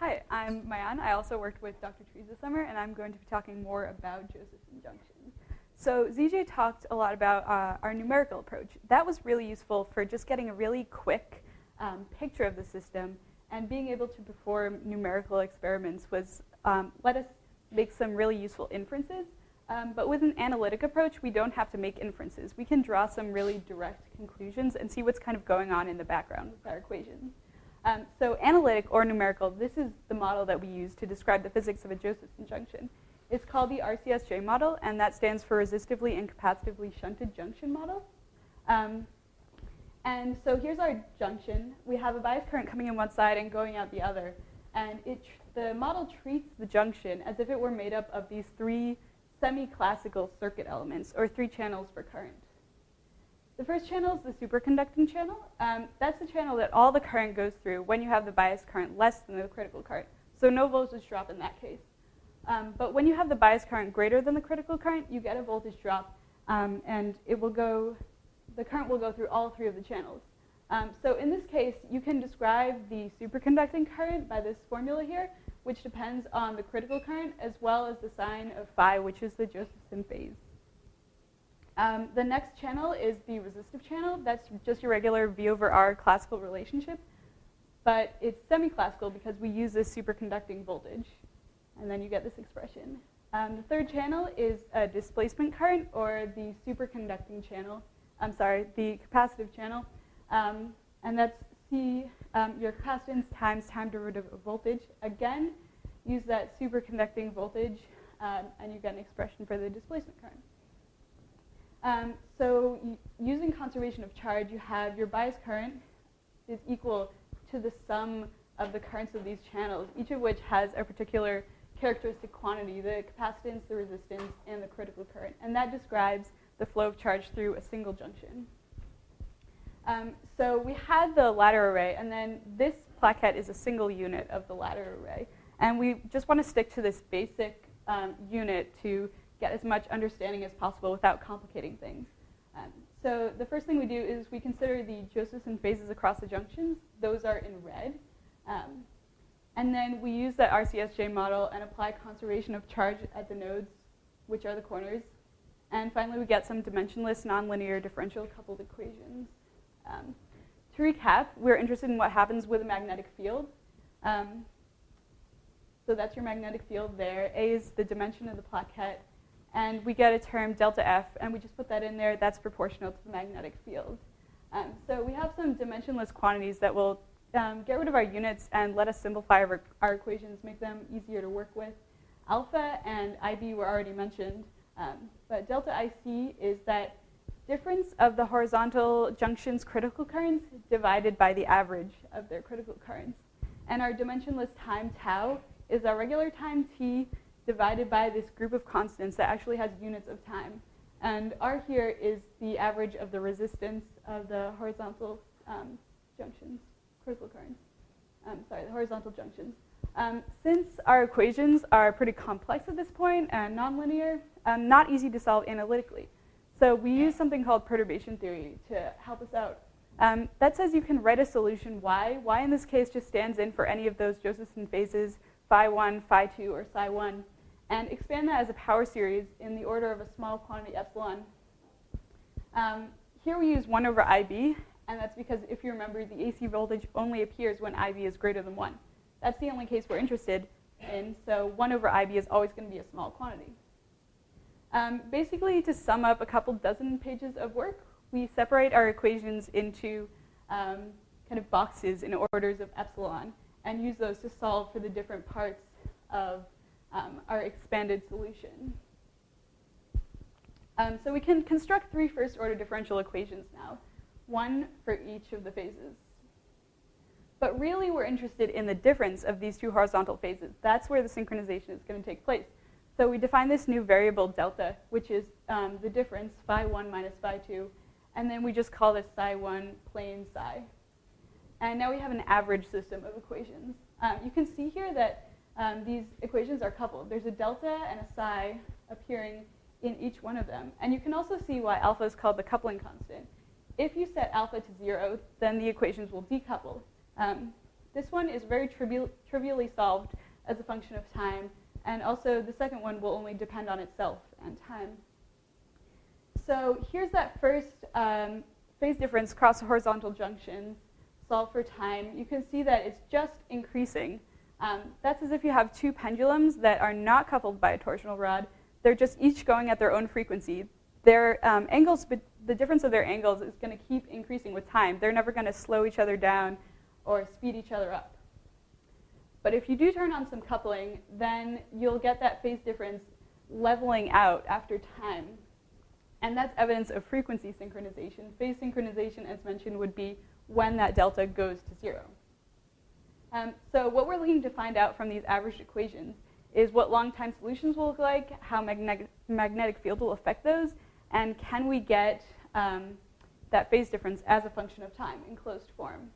Hi, I'm Mayan. I also worked with Dr. Trees this summer, and I'm going to be talking more about Josephson junction. So ZJ talked a lot about our numerical approach. That was really useful for just getting a really quick picture of the system, and being able to perform numerical experiments was let us make some really useful inferences. But with an analytic approach, we don't have to make inferences. We can draw some really direct conclusions and see what's kind of going on in the background with our equations. So analytic or numerical, this is the model that we use to describe the physics of a Josephson junction. It's called the RCSJ model, and that stands for resistively and capacitively shunted junction model. And so here's our junction. We have a bias current coming in one side and going out the other. And the model treats the junction as if it were made up of these three semi-classical circuit elements, or three channels for current. The first channel is the superconducting channel. That's the channel that all the current goes through when you have the bias current less than the critical current. So no voltage drop in that case. But when you have the bias current greater than the critical current, you get a voltage drop, and the current will go through all three of the channels. So in this case, you can describe the superconducting current by this formula here, which depends on the critical current as well as the sign of phi, which is the Josephson phase. The next channel is the resistive channel. That's just your regular V over R classical relationship. But it's semi-classical because we use this superconducting voltage. And then you get this expression. The third channel is a displacement current, or the superconducting channel. The capacitive channel. And that's your capacitance times time derivative of voltage. Again, use that superconducting voltage, and you get an expression for the displacement current. So using conservation of charge, you have your bias current is equal to the sum of the currents of these channels, each of which has a particular characteristic quantity, the capacitance, the resistance, and the critical current. And that describes the flow of charge through a single junction. So we had the ladder array, and then this plaquette is a single unit of the ladder array. And we just want to stick to this basic unit to get as much understanding as possible without complicating things. So the first thing we do is we consider the Josephson phases across the junctions. Those are in red. And then we use that RCSJ model and apply conservation of charge at the nodes, which are the corners. And finally, we get some dimensionless nonlinear differential coupled equations. To recap, we're interested in what happens with a magnetic field. So that's your magnetic field there. A is the dimension of the plaquette. And we get a term delta F, and we just put that in there. That's proportional to the magnetic field. So we have some dimensionless quantities that will get rid of our units and let us simplify our equations, make them easier to work with. Alpha and IB were already mentioned, but delta IC is that difference of the horizontal junction's critical currents divided by the average of their critical currents. And our dimensionless time tau is our regular time t divided by this group of constants that actually has units of time. And R here is the average of the resistance of the horizontal junctions, critical currents. The horizontal junctions. Since our equations are pretty complex at this point and nonlinear, not easy to solve analytically. So we use something called perturbation theory to help us out. That says you can write a solution y. Y in this case just stands in for any of those Josephson phases, phi 1, phi 2, or psi 1, and expand that as a power series in the order of a small quantity epsilon. Here we use 1 over IB, and that's because if you remember, the AC voltage only appears when IB is greater than 1. That's the only case we're interested in, so 1 over IB is always going to be a small quantity. Basically, to sum up a couple dozen pages of work, we separate our equations into kind of boxes in orders of epsilon and use those to solve for the different parts of our expanded solution. So we can construct 3 first-order differential equations now, 1 for each of the phases. But really, we're interested in the difference of these 2 horizontal phases. That's where the synchronization is going to take place. So we define this new variable delta, which is the difference, phi 1 minus phi 2. And then we just call this psi 1 plain psi. And now we have an average system of equations. You can see here that these equations are coupled. There's a delta and a psi appearing in each one of them. And you can also see why alpha is called the coupling constant. If you set alpha to 0, then the equations will decouple. This one is very trivially solved as a function of time, and also the second one will only depend on itself and time. So here's that first phase difference across the horizontal junctions solved for time. You can see that it's just increasing. That's as if you have two pendulums that are not coupled by a torsional rod. They're just each going at their own frequency. Their angles, the difference of their angles is going to keep increasing with time. They're never going to slow each other down or speed each other up. But if you do turn on some coupling, then you'll get that phase difference leveling out after time. And that's evidence of frequency synchronization. Phase synchronization, as mentioned, would be when that delta goes to 0. So what we're looking to find out from these averaged equations is what long-time solutions will look like, how magnetic field will affect those, and can we get that phase difference as a function of time in closed form.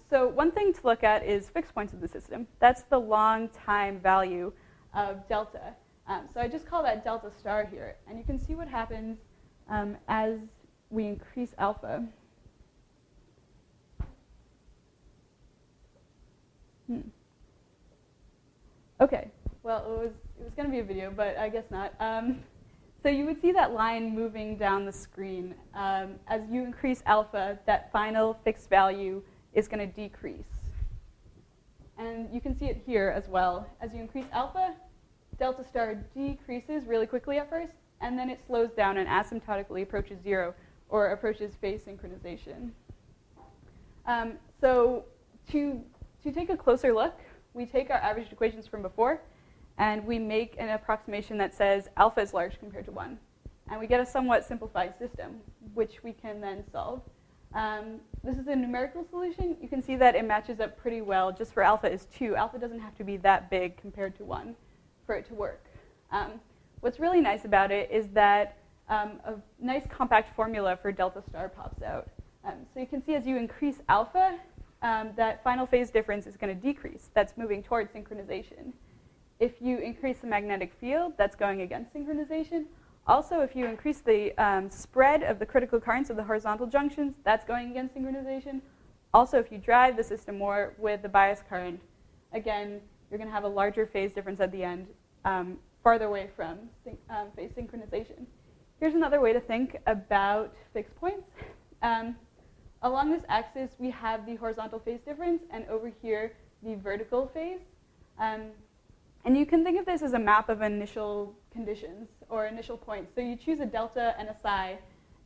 So one thing to look at is fixed points of the system. That's the long time value of delta. So I just call that delta star here. And you can see what happens as we increase alpha. OK, well, it was going to be a video, but I guess not. So you would see that line moving down the screen. As you increase alpha, that final fixed value is going to decrease. And you can see it here as well. As you increase alpha, delta star decreases really quickly at first, and then it slows down and asymptotically approaches 0, or approaches phase synchronization. So to take a closer look, we take our averaged equations from before, and we make an approximation that says alpha is large compared to 1. And we get a somewhat simplified system, which we can then solve. This is a numerical solution. You can see that it matches up pretty well. Just for alpha is 2. Alpha doesn't have to be that big compared to 1 for it to work. What's really nice about it is that a nice compact formula for delta star pops out. So you can see as you increase alpha, that final phase difference is going to decrease. That's moving towards synchronization. If you increase the magnetic field, that's going against synchronization. Also, if you increase the spread of the critical currents of the horizontal junctions, that's going against synchronization. Also, if you drive the system more with the bias current, again, you're going to have a larger phase difference at the end, farther away from phase synchronization. Here's another way to think about fixed points. Along this axis, we have the horizontal phase difference, and over here, the vertical phase. And you can think of this as a map of initial conditions, or initial points. So you choose a delta and a psi,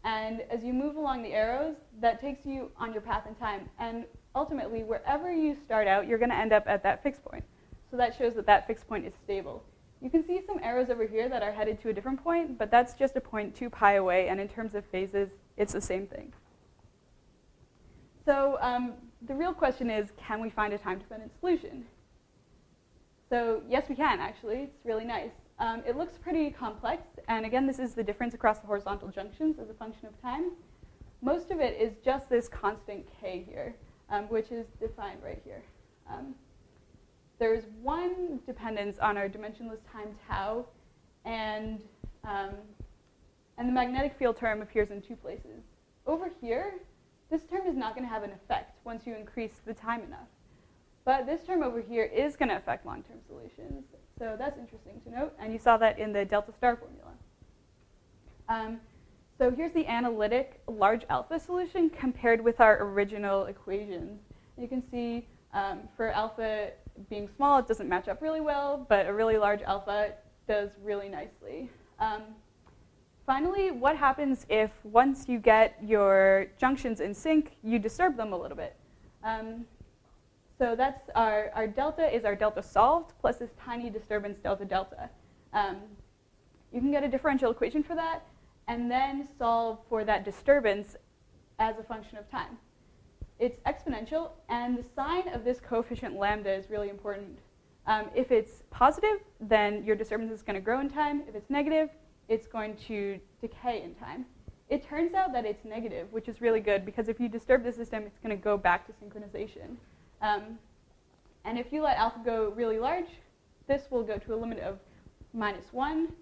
and as you move along the arrows, that takes you on your path in time. And ultimately, wherever you start out, you're going to end up at that fixed point. So that shows that that fixed point is stable. You can see some arrows over here that are headed to a different point, but that's just a point 2 pi away, and in terms of phases, it's the same thing. So the real question is, can we find a time-dependent solution? So yes, we can, actually. It's really nice. It looks pretty complex, and again, this is the difference across the horizontal junctions as a function of time. Most of it is just this constant k here, which is defined right here. There's one dependence on our dimensionless time tau, and the magnetic field term appears in 2 places. Over here, this term is not going to have an effect once you increase the time enough. But this term over here is going to affect long-term solutions. So that's interesting to note. And you saw that in the delta star formula. So here's the analytic large alpha solution compared with our original equations. You can see for alpha being small, it doesn't match up really well, but a really large alpha does really nicely. Finally, what happens if once you get your junctions in sync, you disturb them a little bit? So that's our delta is our delta solved plus this tiny disturbance delta delta. You can get a differential equation for that and then solve for that disturbance as a function of time. It's exponential, and the sign of this coefficient lambda is really important. If it's positive, then your disturbance is going to grow in time. If it's negative, it's going to decay in time. It turns out that it's negative, which is really good, because if you disturb the system, it's going to go back to synchronization. And if you let alpha go really large, this will go to a limit of -1,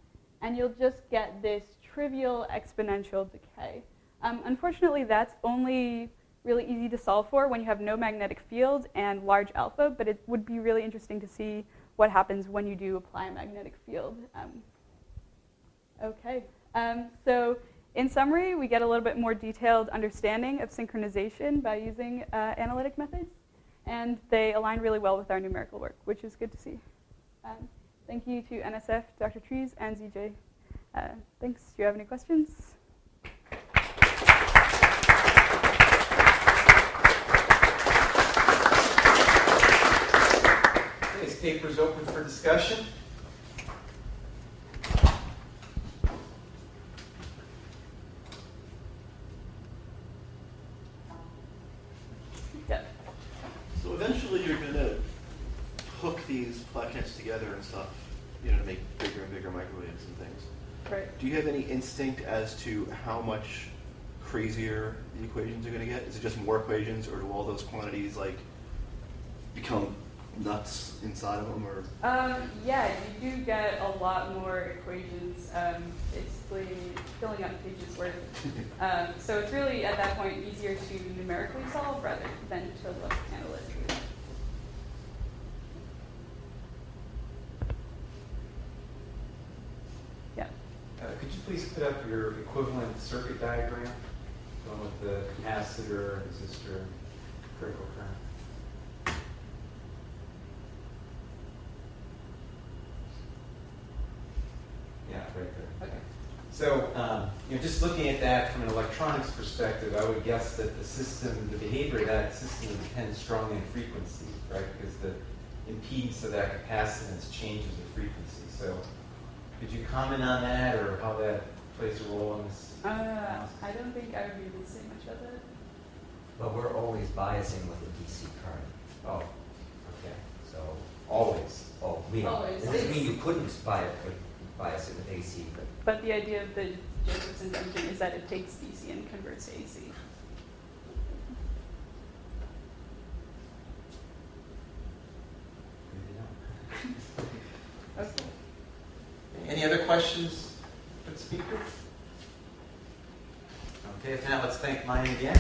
and you'll just get this trivial exponential decay. Unfortunately, that's only really easy to solve for when you have no magnetic field and large alpha, but it would be really interesting to see what happens when you do apply a magnetic field. So in summary, we get a little bit more detailed understanding of synchronization by using analytic methods, and they align really well with our numerical work, which is good to see. Thank you to NSF, Dr. Trees, and ZJ. Thanks. Do you have any questions? This paper is open for discussion. Yeah. So eventually you're going to hook these plaquettes together and stuff, you know, to make bigger and bigger microwaves and things. Right. Do you have any instinct as to how much crazier the equations are going to get? Is it just more equations, or do all those quantities like become nuts inside of them? Or Yeah, you do get a lot more equations, basically filling up pages worth. So it's really, at that point, easier to numerically solve rather than to look analytically. Yeah. Could you please put up your equivalent circuit diagram, one with the capacitor, resistor, critical current? Yeah, right there. Okay. So, just looking at that from an electronics perspective, I would guess that the system, the behavior of that system depends strongly on frequency, right? Because the impedance of that capacitance changes the frequency. So, could you comment on that, or how that plays a role in this? I don't think I would be able to say much of it. But we're always biasing with a DC current. Oh, okay. So, always. Oh, Always. It doesn't mean you couldn't bias it with AC, But the idea of the Josephson junction is that it takes DC and converts to AC. Okay. Any other questions for the speaker? Okay, if not, let's thank Maya again.